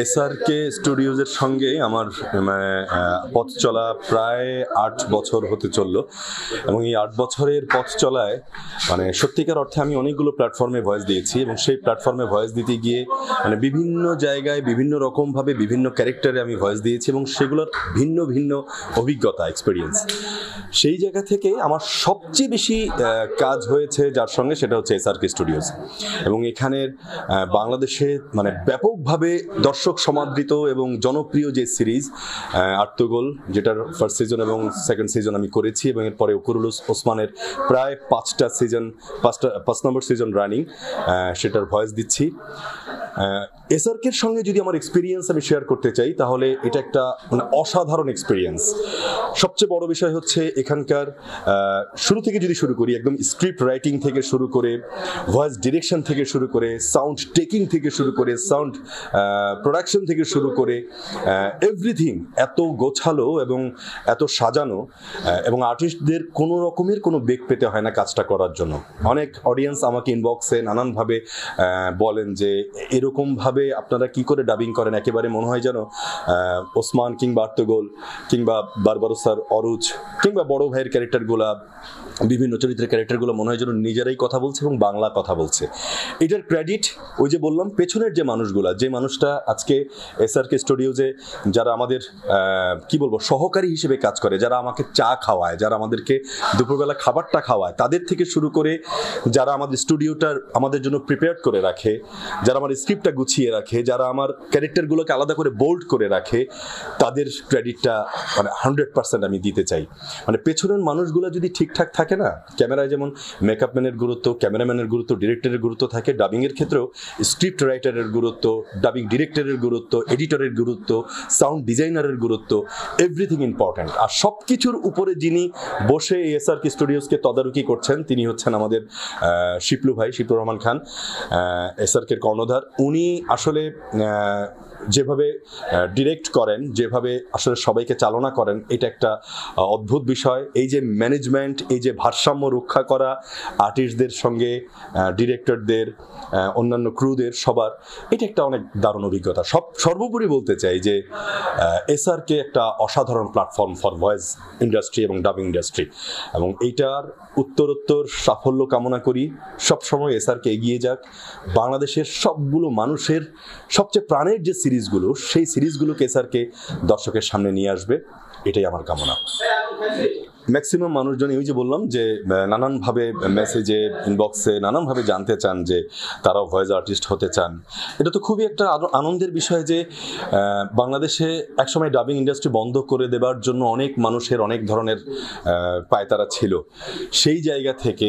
SRK স্টুডিওজের সঙ্গে আমার পথ চলা প্রায় ৮ বছর হতে চললো এবং এই ৮ বছরের পথ চলায় সত্যিকার অর্থে আমি অনেকগুলো প্ল্যাটফর্মে ভয়েস দিয়েছি এবং সেই প্ল্যাটফর্মে ভয়েস দিতে গিয়ে বিভিন্ন জায়গায় বিভিন্ন রকমভাবে বিভিন্ন ক্যারেক্টারে আমি ভয়েস দিয়েছি এবং সেগুলোর ভিন্ন ভিন্ন অভিজ্ঞতা এক্সপিরিয়েন্স। সেই জায়গা থেকে আমার সবচেয়ে বেশি কাজ হয়েছে যার সঙ্গে, সেটা হচ্ছে এসআরকে স্টুডিওজ এবং এখানের বাংলাদেশে ব্যাপকভাবে দর্শক সমাদৃত এবং জনপ্রিয় যে সিরিজ আর্তুগোল, যেটার ফার্স্ট সিজন এবং সেকেন্ড সিজন আমি করেছি এবং এরপরে ওকুরুল ওসমানের প্রায় 5 নম্বর সিজন রানিং, সেটার ভয়েস দিচ্ছি। এসআরকের সঙ্গে যদি আমার এক্সপিরিয়েন্স আমি শেয়ার করতে চাই তাহলে এটা একটা অসাধারণ এক্সপিরিয়েন্স। সবচেয়ে বড় বিষয় হচ্ছে এখানকার শুরু থেকে যদি শুরু করি, একদম স্ক্রিপ্ট রাইটিং থেকে শুরু করে, ভয়েস ডিরেকশন থেকে শুরু করে, সাউন্ড টেকিং থেকে শুরু করে, সাউন্ড প্রোডাকশন থেকে শুরু করে, এভরিথিং এত গোছালো এবং এত সাজানো এবং আর্টিস্টদের কোনো রকমের কোনো বেগ পেতে হয় না কাজটা করার জন্য। অনেক অডিয়েন্স আমাকে ইনবক্সে নানানভাবে বলেন যে এরকমভাবে আপনারা কি করে ডাবিং করেন, একেবারে মনে হয় যেন ওসমান কিংবা আর্তুগোল কিংবা বারবারোসার অরুজ কিংবা বড় ভাইয়ের ক্যারেক্টারগুলা, বিভিন্ন চরিত্রের ক্যারেক্টারগুলো মনে হয় যেন নিজেরাই কথা বলছে এবং বাংলা কথা বলছে। এটার ক্রেডিট ওই যে বললাম পেছনের যে মানুষগুলা, যে মানুষটা আজকে এসআরকে স্টুডিওজে যারা আমাদের সহকারী হিসেবে কাজ করে, যারা আমাকে চা খাওয়ায়, যারা আমাদেরকে দুপুরবেলা খাবারটা খাওয়ায়, তাদের থেকে শুরু করে যারা আমাদের স্টুডিওটার আমাদের জন্য প্রিপেয়ার করে রাখে, যারা আমার স্ক্রিপ্টটা গুছিয়ে রাখে, যারা আমার ক্যারেক্টারগুলোকে আলাদা করে বোল্ড করে রাখে, তাদের ক্রেডিটটা 100% আমি দিতে চাই। পেছনের মানুষগুলো যদি ঠিকঠাক থাকে না, ক্যামেরায় যেমন মেকআপ ম্যানের গুরুত্ব, ক্যামেরাম্যানের গুরুত্ব, ডিরেক্টরের গুরুত্ব থাকে, ডাবিংয়ের ক্ষেত্রেও স্ক্রিপ্ট রাইটারের গুরুত্ব, ডাবিং ডিরেক্টরের গুরুত্ব, এডিটরের গুরুত্ব, সাউন্ড ডিজাইনারের গুরুত্ব, এভরিথিং ইম্পর্ট্যান্ট। আর সব কিছুর উপরে যিনি বসে এসআরকে স্টুডিওজকে তদারকি করছেন তিনি হচ্ছেন আমাদের শিপলু ভাই, শিপলুর রহমান খান, এসআরকের কর্ণধার। উনি আসলে যেভাবে ডিরেক্ট করেন, যেভাবে আসলে সবাইকে চালনা করেন, এটা একটা অদ্ভুত বিষয়। এই যে ম্যানেজমেন্ট, এই যে ভারসাম্য রক্ষা করা আর্টিস্টদের সঙ্গে, ডিরেক্টরদের, অন্যান্য ক্রুদের সবার, এটা একটা অনেক দারুণ অভিজ্ঞতা। সর্বোপরি বলতে চাই যে এসআরকে একটা অসাধারণ প্ল্যাটফর্ম ফর ভয়েস ইন্ডাস্ট্রি এবং ডাবিং ইন্ডাস্ট্রি এবং এইটার উত্তরোত্তর সাফল্য কামনা করি। সবসময় এসআরকে এগিয়ে যাক, বাংলাদেশের সবগুলো মানুষের সবচেয়ে প্রাণের যে সিরিজগুলো, সেই সিরিজগুলোকে এসআরকে দর্শকের সামনে নিয়ে আসবে, এটাই আমার কামনা। ম্যাক্সিমাম মানুষজন ওই যে বললাম যে নানানভাবে মেসেজে, ইনবক্সে নানানভাবে জানতে চান যে তারাও ভয়েস আর্টিস্ট হতে চান। এটা তো খুবই একটা আনন্দের বিষয় যে বাংলাদেশে একসময় ডাবিং ইন্ডাস্ট্রি বন্ধ করে দেবার জন্য অনেক মানুষের অনেক ধরনের পায়তারা ছিল। সেই জায়গা থেকে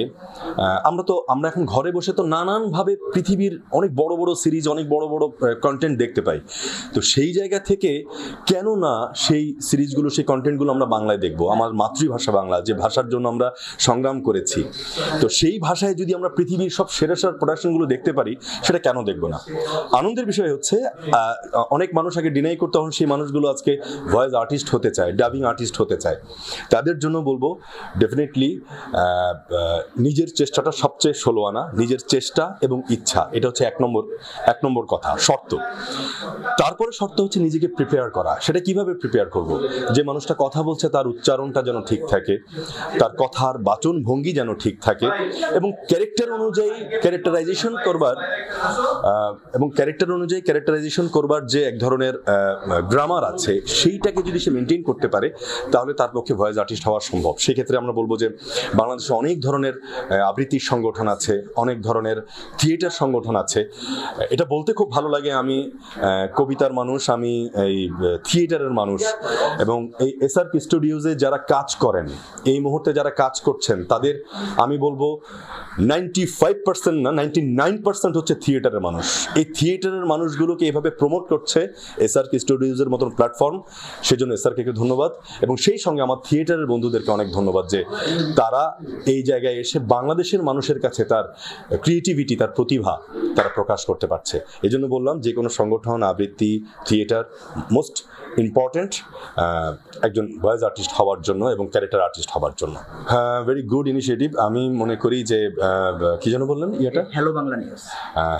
আমরা এখন ঘরে বসে তো নানানভাবে পৃথিবীর অনেক বড় বড় সিরিজ, অনেক বড় বড় কন্টেন্ট দেখতে পাই। তো সেই জায়গা থেকে কেন না সেই সিরিজগুলো, সেই কন্টেন্টগুলো আমরা বাংলায় দেখবো। আমার মাতৃভাষা বাংলা, যে ভাষার জন্য আমরা সংগ্রাম করেছি, তো সেই ভাষায় যদি আমরা পৃথিবীর সব সেরা প্রোডাকশনগুলো দেখতে পারি, সেটা কেন দেখবো না? আনন্দের বিষয় হচ্ছে অনেক মানুষ আগে ডিনাই করতে, তখন সেই মানুষগুলো আজকে ভয়েস আর্টিস্ট হতে চায়, ডাবিং আর্টিস্ট হতে চায়। তাদের জন্য বলবো ডেফিনেটলি নিজের চেষ্টাটা সবচেয়ে 16 আনা, নিজের চেষ্টা এবং ইচ্ছা, এটা হচ্ছে এক নম্বর কথা, শর্ত। তারপরে শর্ত হচ্ছে নিজেকে প্রিপেয়ার করা। সেটা কিভাবে প্রিপেয়ার করব? যে মানুষটা কথা বলছে তার উচ্চারণটা যেন ঠিক থাকে, তার কথার বাচন ভঙ্গি যেন ঠিক থাকে এবং ক্যারেক্টার অনুযায়ী ক্যারেক্টারাইজেশন করবার যে এক ধরনের গ্রামার আছে, সেইটাকে যদি সে মেনটেন করতে পারে তাহলে তার পক্ষে ভয়েস আর্টিস্ট হওয়া সম্ভব। সেক্ষেত্রে আমরা বলবো যে বাংলাদেশে অনেক ধরনের আবৃত্তির সংগঠন আছে, অনেক ধরনের থিয়েটার সংগঠন আছে। এটা বলতে খুব ভালো লাগে, আমি কবিতার মানুষ, আমি এই থিয়েটারের মানুষ এবং এই এসআরকে স্টুডিওজে যারা কাজ করেন, এই মুহূর্তে যারা কাজ করছেন, তাদের আমি বলবো 95% না 99% হচ্ছে থিয়েটারের মানুষ। এই থিয়েটারের মানুষগুলোকে এইভাবে প্রমোট করছে এসআরকে স্টুডিওজের মতন প্ল্যাটফর্ম, সেজন্য এসআরকে ধন্যবাদ এবং সেই সঙ্গে আমার থিয়েটারের বন্ধুদেরকে অনেক ধন্যবাদ যে তারা এই জায়গায় এসে বাংলাদেশের মানুষের কাছে তার ক্রিয়েটিভিটি, তার প্রতিভা তারা প্রকাশ করতে পারছে। এই জন্য বললাম যে কোনো সংগঠন, আবৃত্তি, থিয়েটার, মোস্ট ইম্পর্টেন্ট একজন ভয়েস আর্টিস্ট হওয়ার জন্য এবং ক্যারেক্টার আর্টিস্ট হওয়ার জন্য। Very good initiative. আমি মনে করি যে কি যেন বললেন ইয়েটা, hello Bangla news.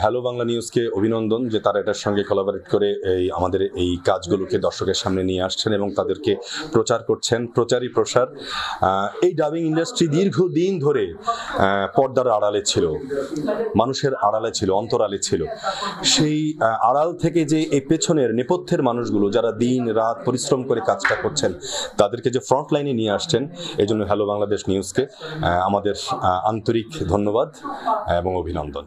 Hello Bangla নিউজকে অভিনন্দন যে তারা এটার সঙ্গে কোলাবরেট করে আমাদের এই কাজগুলোকে দর্শকের সামনে নিয়ে আসছেন এবং তাদেরকে প্রচার করছেন, প্রচারই প্রসার। এই ডাবিং ইন্ডাস্ট্রি দীর্ঘদিন ধরে পর্দার আড়ালে ছিল, মানুষের আড়ালে ছিল, অন্তরালে ছিল। সেই আড়াল থেকে যে এই পেছনের নেপথ্যের মানুষগুলো যারা দিন রাত পরিশ্রম করে কাজটা করছেন তাদেরকে যে ফ্রন্ট লাইনে নিয়ে আসছেন, এই জন্য হ্যালো বাংলাদেশ নিউজকে আমাদের আন্তরিক ধন্যবাদ এবং অভিনন্দন।